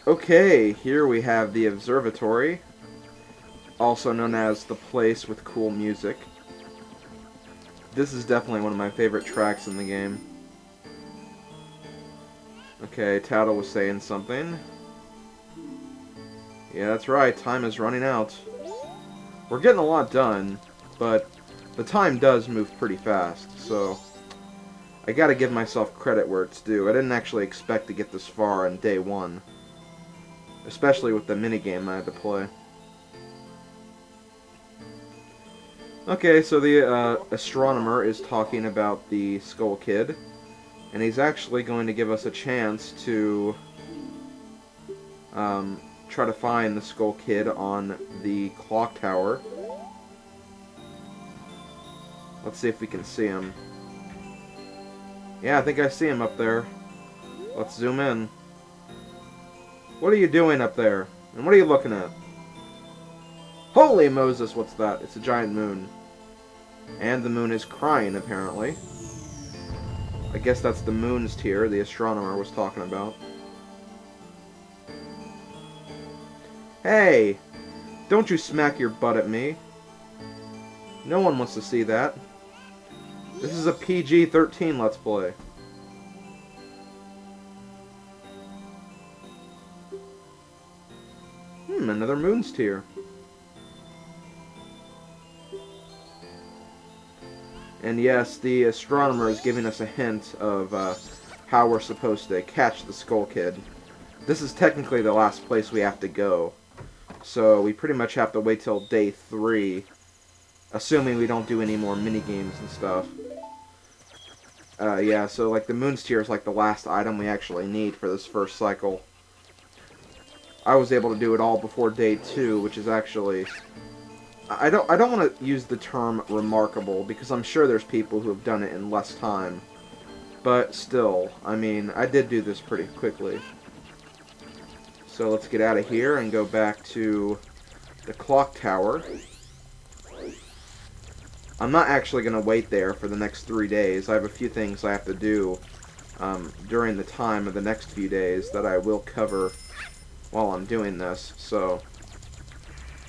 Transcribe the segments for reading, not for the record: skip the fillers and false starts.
Okay, here we have the Observatory, also known as the place with cool music. This is definitely one of my favorite tracks in the game. Okay, Tattle was saying something. Yeah, that's right, time is running out. We're getting a lot done, but the time does move pretty fast, so I gotta give myself credit where it's due. I didn't actually expect to get this far on day one, especially with the minigame I had to play. Okay, so the astronomer is talking about the Skull Kid, and he's actually going to give us a chance to try to find the Skull Kid on the clock tower. Let's see if we can see him. Yeah, I think I see him up there. Let's zoom in. What are you doing up there? And what are you looking at? Holy Moses, what's that? It's a giant moon. And the moon is crying, apparently. I guess that's the moon's tear the astronomer was talking about. Hey! Don't you smack your butt at me. No one wants to see that. This is a PG-13 Let's Play. Another moon's tear. And yes, the astronomer is giving us a hint of how we're supposed to catch the Skull Kid. This is technically the last place we have to go. So we pretty much have to wait till day 3, assuming we don't do any more minigames and stuff. Yeah, so like the moon's tear is like the last item we actually need for this first cycle. I was able to do it all before day 2, which is actually... I don't want to use the term remarkable, because I'm sure there's people who have done it in less time. But still, I mean, I did do this pretty quickly. So let's get out of here and go back to the clock tower. I'm not actually going to wait there for the next 3 days. I have a few things I have to do during the time of the next few days that I will cover while I'm doing this. So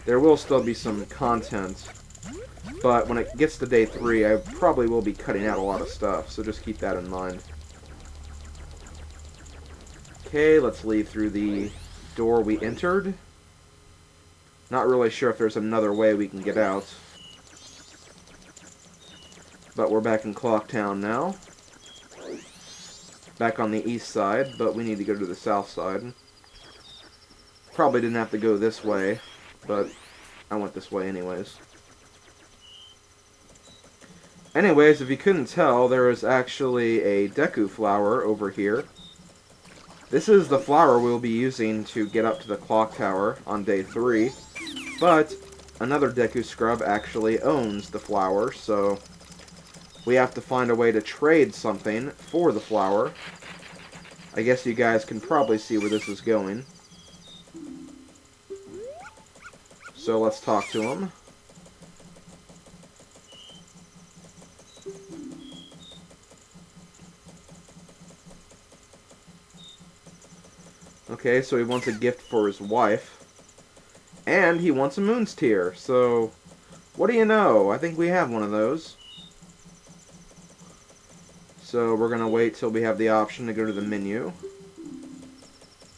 there will still be some content, but when it gets to day 3, I probably will be cutting out a lot of stuff, so just keep that in mind. Okay, let's leave through the door we entered. Not really sure if there's another way we can get out. But we're back in Clocktown now. Back on the east side, but we need to go to the south side. Probably didn't have to go this way, but I went this way anyways. Anyways, if you couldn't tell, there is actually a Deku flower over here. This is the flower we'll be using to get up to the clock tower on day 3. But another Deku scrub actually owns the flower, so we have to find a way to trade something for the flower. I guess you guys can probably see where this is going. So let's talk to him. Okay, so he wants a gift for his wife. And he wants a moon's tear. So, what do you know? I think we have one of those. So we're going to wait till we have the option to go to the menu.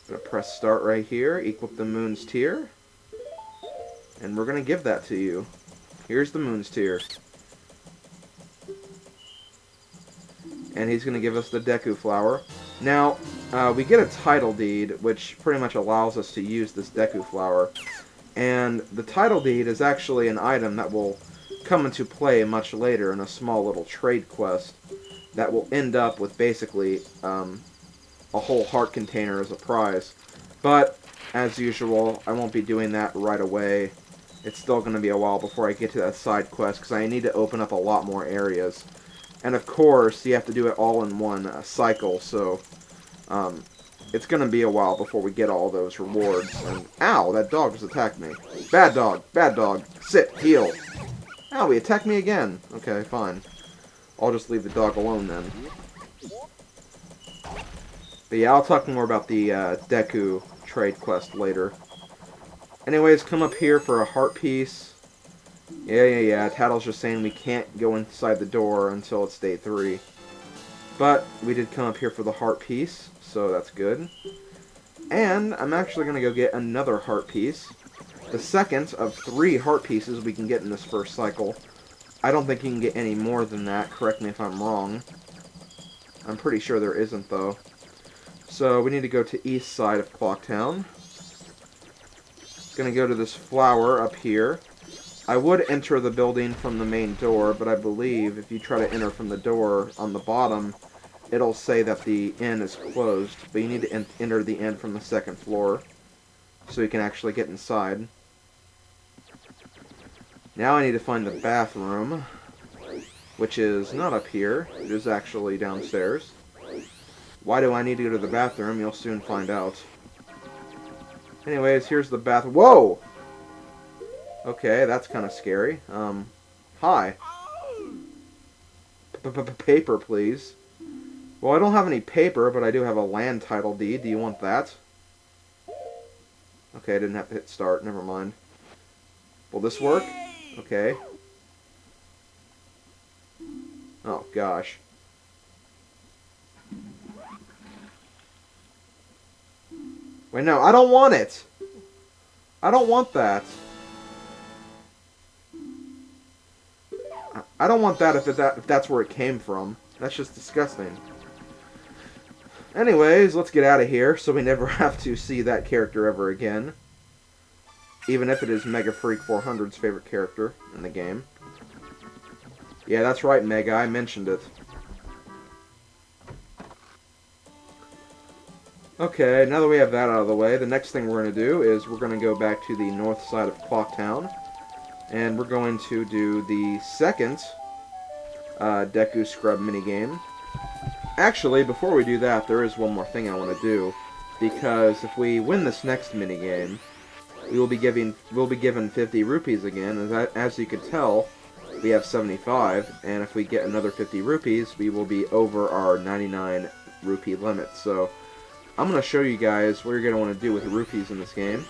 Going to press start right here, equip the moon's tear. And we're going to give that to you. Here's the moon's tear. And he's going to give us the Deku flower. Now, we get a title deed, which pretty much allows us to use this Deku flower. And the title deed is actually an item that will come into play much later in a small little trade quest that will end up with basically a whole heart container as a prize. But, as usual, I won't be doing that right away. It's still going to be a while before I get to that side quest, because I need to open up a lot more areas. And of course, you have to do it all in one cycle, so it's going to be a while before we get all those rewards. And, ow, that dog just attacked me. Bad dog, sit, heal. Ow, he attacked me again. Okay, fine. I'll just leave the dog alone then. But yeah, I'll talk more about the Deku trade quest later. Anyways, come up here for a heart piece. Yeah. Tattle's just saying we can't go inside the door until it's day 3. But we did come up here for the heart piece, so that's good. And I'm actually going to go get another heart piece. The second of 3 heart pieces we can get in this first cycle. I don't think you can get any more than that. Correct me if I'm wrong. I'm pretty sure there isn't, though. So we need to go to east side of Clocktown. Gonna go to this flower up here. I would enter the building from the main door, but I believe if you try to enter from the door on the bottom, it'll say that the inn is closed. But you need to enter the inn from the 2nd floor, so you can actually get inside. Now I need to find the bathroom, which is not up here. It is actually downstairs. Why do I need to go to the bathroom? You'll soon find out. Anyways, here's the bath. Whoa! Okay, that's kind of scary. Hi. Paper, please. Well, I don't have any paper, but I do have a land title deed. Do you want that? Okay, I didn't have to hit start. Never mind. Will this work? Okay. Oh, gosh. Wait, no, I don't want it! I don't want that. I don't want that if that's where it came from. That's just disgusting. Anyways, let's get out of here so we never have to see that character ever again. Even if it is Mega Freak 400's favorite character in the game. Yeah, that's right, Mega. I mentioned it. Okay, now that we have that out of the way, the next thing we're going to do is we're going to go back to the north side of Clocktown. And we're going to do the second Deku Scrub minigame. Actually, before we do that, there is one more thing I want to do. Because if we win this next minigame, we'll be given 50 rupees again. As you can tell, we have 75. And if we get another 50 rupees, we will be over our 99 rupee limit. So I'm going to show you guys what you're going to want to do with rupees in this game.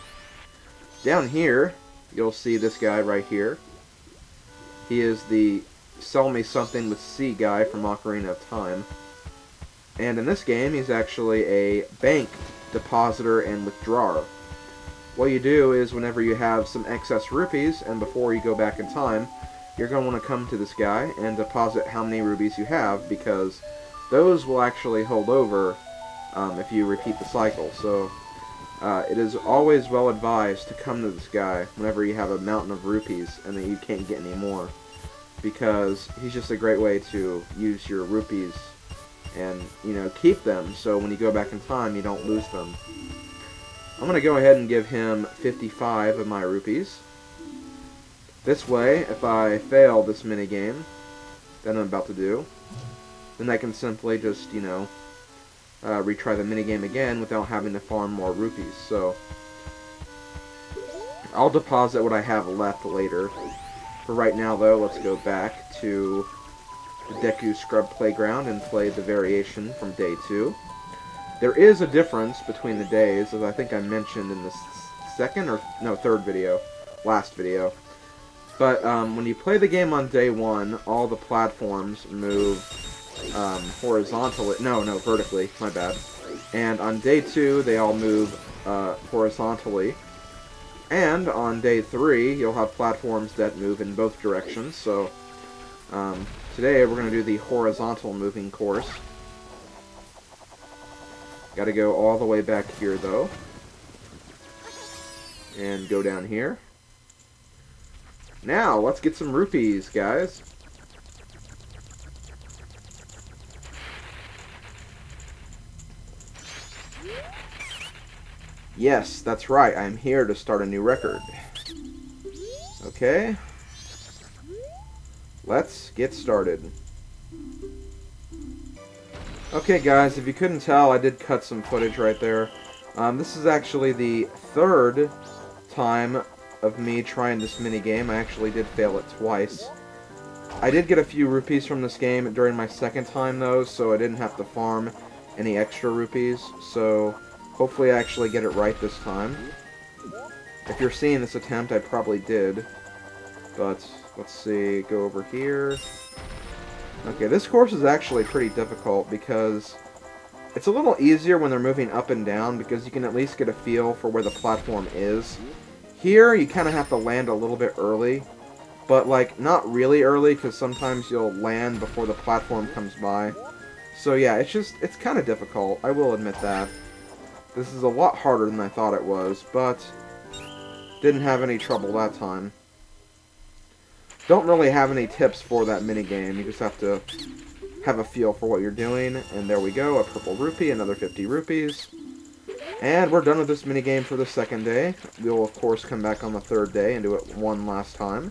Down here, you'll see this guy right here. He is the Sell Me Something with C guy from Ocarina of Time. And in this game, he's actually a bank depositor and withdrawer. What you do is whenever you have some excess rupees, and before you go back in time, you're going to want to come to this guy and deposit how many rupees you have, because those will actually hold over if you repeat the cycle. So it is always well advised to come to this guy whenever you have a mountain of rupees and that you can't get any more, because he's just a great way to use your rupees and, you know, keep them so when you go back in time you don't lose them. I'm going to go ahead and give him 55 of my rupees. This way, if I fail this minigame that I'm about to do, then I can simply just, you know, retry the minigame again without having to farm more rupees. So I'll deposit what I have left later. For right now, though, let's go back to the Deku Scrub Playground and play the variation from Day 2. There is a difference between the days, as I think I mentioned in the third video, last video. But when you play the game on Day 1, all the platforms move horizontally. No, vertically. My bad. And on Day 2, they all move horizontally. And on Day 3, you'll have platforms that move in both directions. So today we're going to do the horizontal moving course. Got to go all the way back here, though. And go down here. Now, let's get some rupees, guys. Yes, that's right. I'm here to start a new record. Okay. Let's get started. Okay, guys, if you couldn't tell, I did cut some footage right there. This is actually the third time of me trying this minigame. I actually did fail it twice. I did get a few rupees from this game during my second time, though, so I didn't have to farm any extra rupees, so hopefully I actually get it right this time. If you're seeing this attempt, I probably did. But, let's see, go over here. Okay, this course is actually pretty difficult because it's a little easier when they're moving up and down because you can at least get a feel for where the platform is. Here, you kind of have to land a little bit early, but, like, not really early because sometimes you'll land before the platform comes by. So, yeah, it's kind of difficult. I will admit that. This is a lot harder than I thought it was, but didn't have any trouble that time. Don't really have any tips for that minigame. You just have to have a feel for what you're doing. And there we go, a purple rupee, another 50 rupees. And we're done with this minigame for the second day. We'll, of course, come back on the third day and do it one last time.